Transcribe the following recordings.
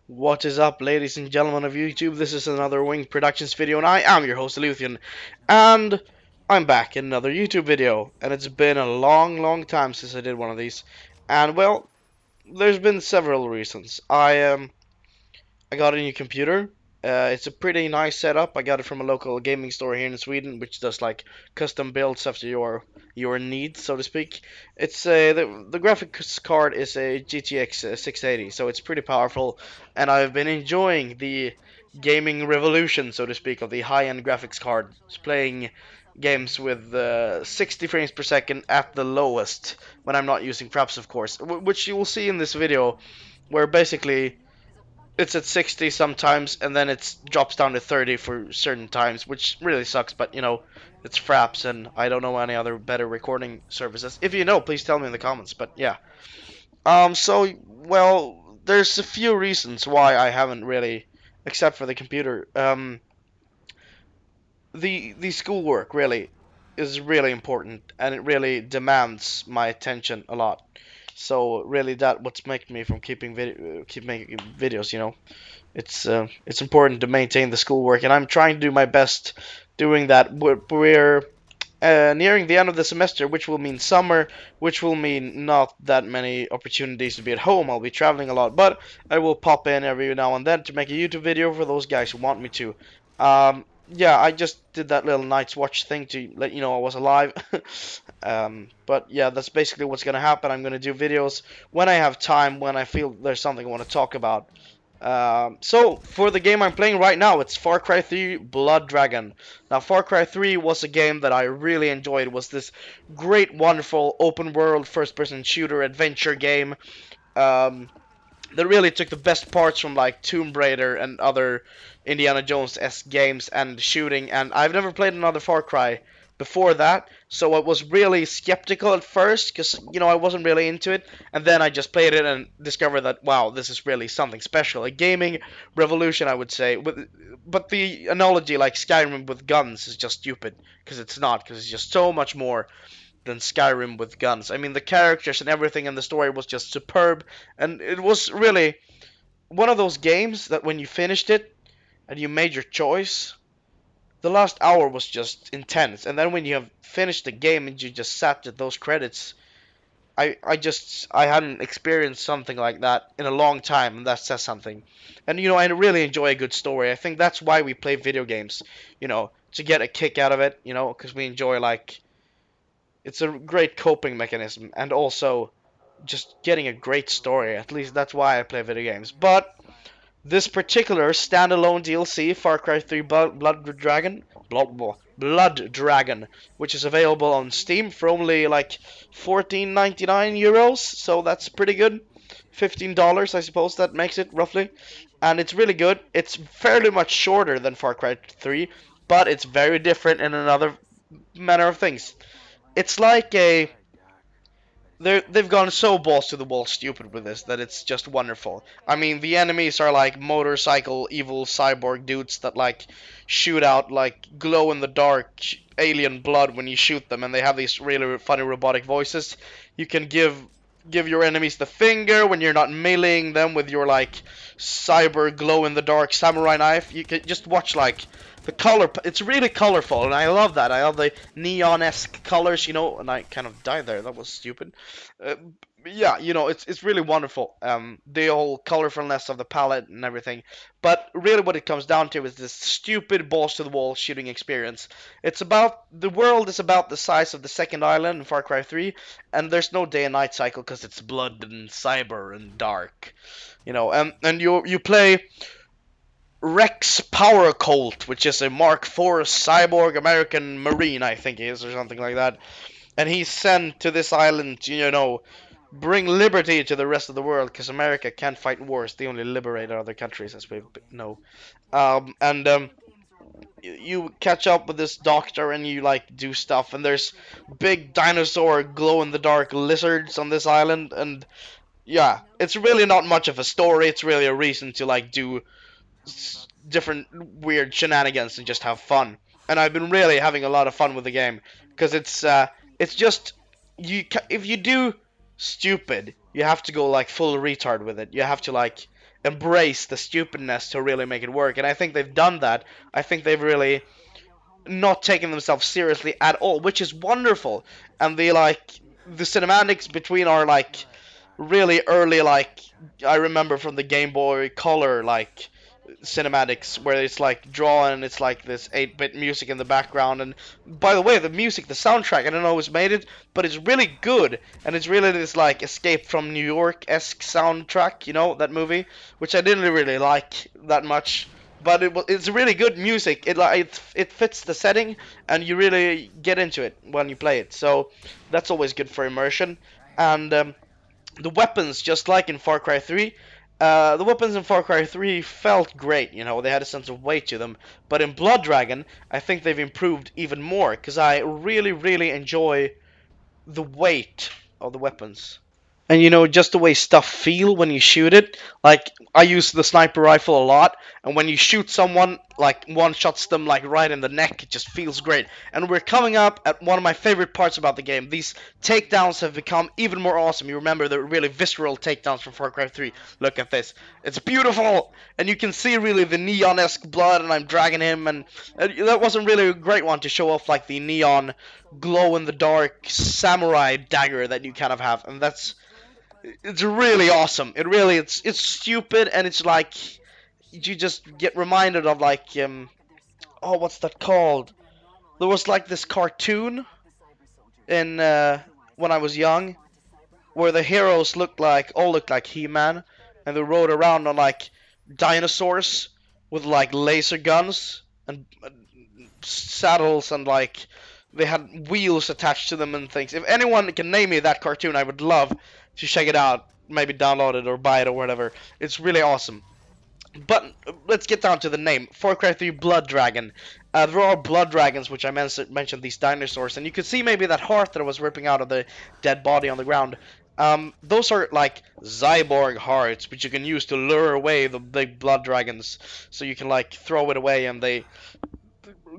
What is up, ladies and gentlemen of YouTube? This is another Wing Productions video, and I am your host, Luthien. And I'm back in another YouTube video. And it's been a long time since I did one of these. And, well, there's been several reasons. I got a new computer. It's a pretty nice setup. I got it from a local gaming store here in Sweden, which does like custom builds after your needs, so to speak. It's the graphics card is a GTX 680, so it's pretty powerful, and I've been enjoying the gaming revolution, so to speak, of the high-end graphics cards, playing games with 60 frames per second at the lowest when I'm not using fraps, of course, which you will see in this video, where basically it's at 60 sometimes, and then it drops down to 30 for certain times, which really sucks. But it's Fraps, and I don't know any other better recording services. If you know, please tell me in the comments. But yeah, well, there's a few reasons why I haven't really, except for the computer. The schoolwork really is really important, and it really demands my attention a lot. So really, that what's making me from keep making videos. It's important to maintain the schoolwork, and I'm trying to do my best doing that. We're nearing the end of the semester, which will mean summer, which will mean not that many opportunities to be at home. I'll be traveling a lot, but I will pop in every now and then to make a YouTube video for those guys who want me to. Yeah, I just did that little Night's Watch thing to let you know I was alive. But yeah, that's basically what's gonna happen. I'm gonna do videos when I have time, when I feel there's something I want to talk about. So for the game I'm playing right now, it's Far Cry 3 Blood Dragon. Now, Far Cry 3 was a game that I really enjoyed. It was this great, wonderful, open world, first-person shooter adventure game that really took the best parts from like Tomb Raider and other Indiana Jones-esque games and shooting. And I've never played another Far Cry before that, so I was really skeptical at first because I wasn't really into it. And then I just played it and discovered that wow, this is really something special, a gaming revolution, I would say. But the analogy like Skyrim with guns is just stupid because it's not, because it's just so much more than Skyrim with guns. I mean, the characters and everything in the story was just superb, and it was really one of those games that when you finished it and you made your choice, the last hour was just intense. And then when you have finished the game and you just sat at those credits, I hadn't experienced something like that in a long time, and that says something. And I really enjoy a good story. I think that's why we play video games, to get a kick out of it, because we enjoy like it's a great coping mechanism, and also just getting a great story. At least that's why I play video games. But this particular standalone DLC, Far Cry 3 Blood Dragon, which is available on Steam for only like 14.99 euros, so that's pretty good. $15, I suppose that makes it roughly, and it's really good. It's fairly much shorter than Far Cry 3, but it's very different in another manner of things. It's like they've gone so balls to the wall stupid with this that it's just wonderful. I mean, the enemies are like motorcycle evil cyborg dudes that like shoot out like glow in the dark alien blood when you shoot them, and they have these really funny robotic voices. You can give your enemies the finger when you're not meleeing them with your like cyber glow in the dark samurai knife. You can just watch like the color. It's really colorful, and I love that. I love the neon-esque colors, and I kind of died there. That was stupid. Uh, yeah, it's really wonderful. The whole colorfulness of the palette and everything. But really, what it comes down to is this stupid balls to the wall shooting experience. The world is about the size of the second island in Far Cry 3, and there's no day and night cycle because it's blood and cyber and dark. And you play Rex Power Colt, which is a Mark IV cyborg American Marine, I think he is, or something like that. And he's sent to this island to, bring liberty to the rest of the world, because America can't fight wars. They only liberate other countries, as we know. And you catch up with this doctor, and you, like, do stuff. And there's big dinosaur glow-in-the-dark lizards on this island. And, yeah, it's really not much of a story. It's really a reason to, like, do different weird shenanigans and just have fun. And I've been really having a lot of fun with the game because it's just if you do stupid, you have to go like full retard with it. You have to like embrace the stupidness to really make it work. And I think they've done that. I think they've really not taking themselves seriously at all, which is wonderful. And the cinematics between are like really early, like I remember from the Game Boy Color like cinematics where it's like drawn and it's like this 8-bit music in the background. And by the way, the music, the soundtrack, I don't know who's made it, but it's really good. And it's really this like Escape from New York-esque soundtrack, you know, that movie, which I didn't really like that much. But it's really good music. It fits the setting, and you really get into it when you play it. So that's always good for immersion. And the weapons, just like in Far Cry 3, the weapons in Far Cry 3 felt great, you know, they had a sense of weight to them. But in Blood Dragon, I think they've improved even more, because I really, really enjoy the weight of the weapons. And you know, just the way stuff feel when you shoot it. Like I use the sniper rifle a lot, and when you shoot someone, like one shots them like right in the neck, it just feels great. And we're coming up at one of my favorite parts about the game. These takedowns have become even more awesome. You remember the really visceral takedowns from Far Cry 3. Look at this. It's beautiful! And you can see really the neon-esque blood, and I'm dragging him, and that wasn't really a great one to show off like the neon glow-in-the-dark samurai dagger that you kind of have. And it's really awesome. It's stupid, and it's like you just get reminded of like oh, what's that called? There was like this cartoon in when I was young where the heroes looked like He-Man, and they rode around on like dinosaurs with like laser guns and saddles, and like they had wheels attached to them and things. If anyone can name me that cartoon, I would love to check it out. Maybe download it or buy it or whatever. It's really awesome. But let's get down to the name. Far Cry 3 Blood Dragon. There are blood dragons, which I mentioned, these dinosaurs, and you could see maybe that heart that was ripping out of the dead body on the ground. Those are like cyborg hearts, which you can use to lure away the big blood dragons. So you can like throw it away, and they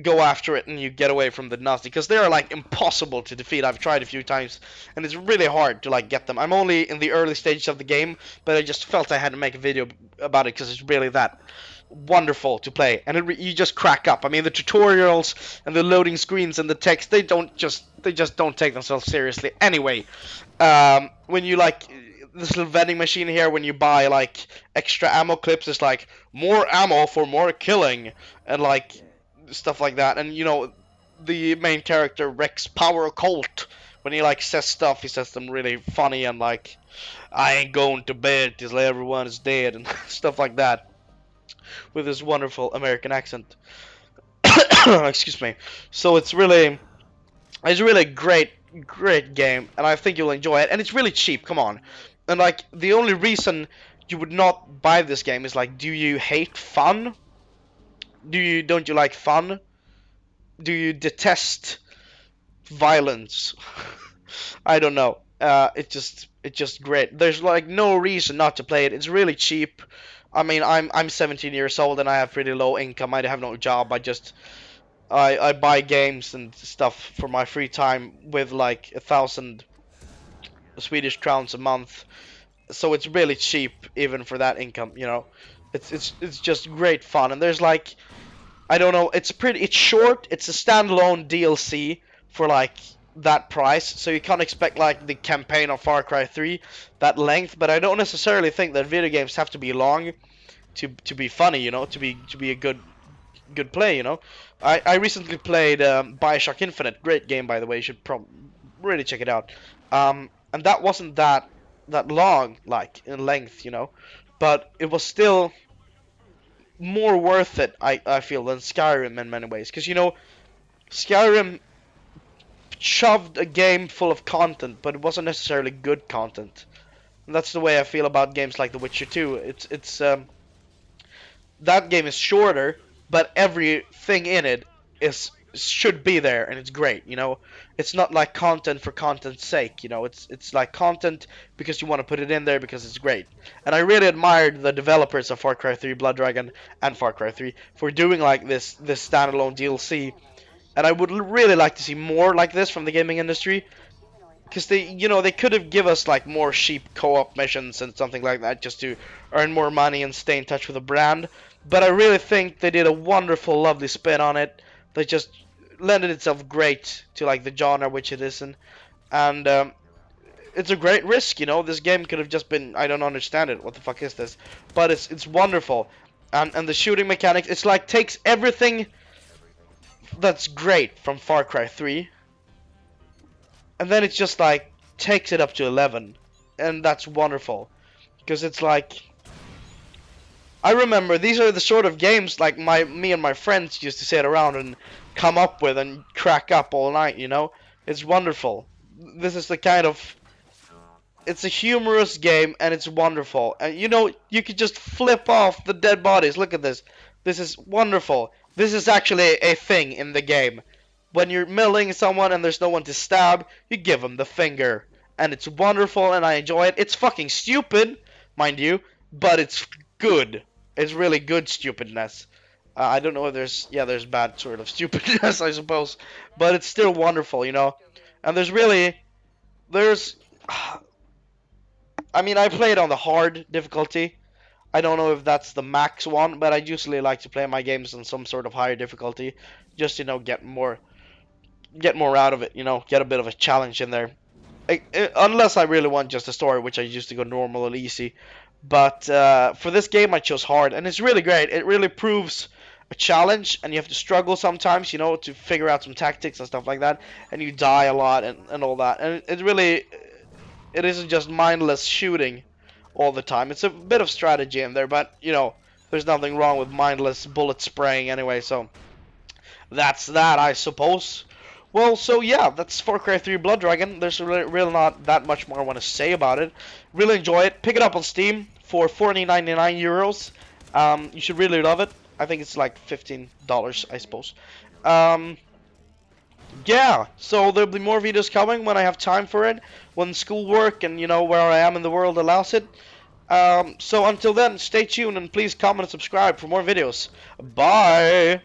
go after it and you get away from the Nazi, because they are like impossible to defeat. I've tried a few times and it's really hard to like get them. I'm only in the early stages of the game, but I just felt I had to make a video about it because it's really that wonderful to play, and you just crack up. I mean, the tutorials and the loading screens and the text, they just don't take themselves seriously anyway. When you like this little vending machine here, when you buy like extra ammo clips, it's like more ammo for more killing, and like stuff like that. And you know, the main character Rex Power Colt, when he like says stuff, he says them really funny, and like I ain't going to bed till everyone is dead and stuff like that, with his wonderful American accent. Excuse me. So it's really a great game, and I think you'll enjoy it. And it's really cheap. Come on. And like the only reason you would not buy this game is like, do you hate fun? Don't you like fun? Do you detest violence? I don't know. It's just great. There's like no reason not to play it. It's really cheap. I mean, I'm 17 years old and I have pretty low income. I have no job. I buy games and stuff for my free time with like 1,000 Swedish crowns a month. So it's really cheap even for that income. You know, it's just great fun. And there's like, I don't know. It's short. It's a standalone DLC for like that price, so you can't expect like the campaign of Far Cry 3 that length. But I don't necessarily think that video games have to be long to be funny. You know, to be a good play. You know, I recently played Bioshock Infinite. Great game, by the way. You should really check it out. And that wasn't that long, like in length. You know, but it was still more worth it, I feel, than Skyrim in many ways. Because, you know, Skyrim shoved a game full of content, but it wasn't necessarily good content. And that's the way I feel about games like The Witcher 2. It's that game is shorter, but everything in it is should be there, and it's great. You know, it's not like content for content's sake. You know, it's like content because you want to put it in there because it's great. And I really admired the developers of Far Cry 3 Blood Dragon and Far Cry 3 for doing like this standalone DLC. And I would really like to see more like this from the gaming industry. because they could have give us like more sheep co-op missions and something like that just to earn more money and stay in touch with the brand. But I really think they did a wonderful, lovely spin on it that just lended itself great to like the genre which it is in, and it's a great risk. This game could have just been, I don't understand it. What the fuck is this? But it's wonderful, and the shooting mechanics, it's like takes everything that's great from Far Cry 3, and then it's just like takes it up to 11, and that's wonderful because it's like I remember these are the sort of games like me and my friends used to sit around and come up with and crack up all night. It's wonderful. This is the kind of It's a humorous game and it's wonderful. And you could just flip off the dead bodies. Look at this. This is wonderful. This is actually a thing in the game. When you're milling someone and there's no one to stab, you give them the finger. And it's wonderful and I enjoy it. It's fucking stupid, mind you, but it's good. It's really good stupidness. I don't know if there's bad sort of stupidness, I suppose. But it's still wonderful. And there's I mean, I played on the hard difficulty. I don't know if that's the max one, but I usually like to play my games on some sort of higher difficulty, just get more out of it. Get a bit of a challenge in there. Unless I really want just a story, which I used to go normal and easy. But for this game, I chose hard, and it's really great. It really proves a challenge, and you have to struggle sometimes, to figure out some tactics and stuff like that, and you die a lot and all that. And it isn't just mindless shooting all the time. It's a bit of strategy in there, but there's nothing wrong with mindless bullet spraying anyway. So that's that, I suppose. Well, so yeah, that's Far Cry 3 Blood Dragon. There's really not that much more I want to say about it. Really enjoy it. Pick it up on Steam for 40.99 euros. You should really love it. I think it's like $15, I suppose. Yeah, so there'll be more videos coming when I have time for it, when schoolwork and where I am in the world allows it. So until then, stay tuned and please comment and subscribe for more videos. Bye!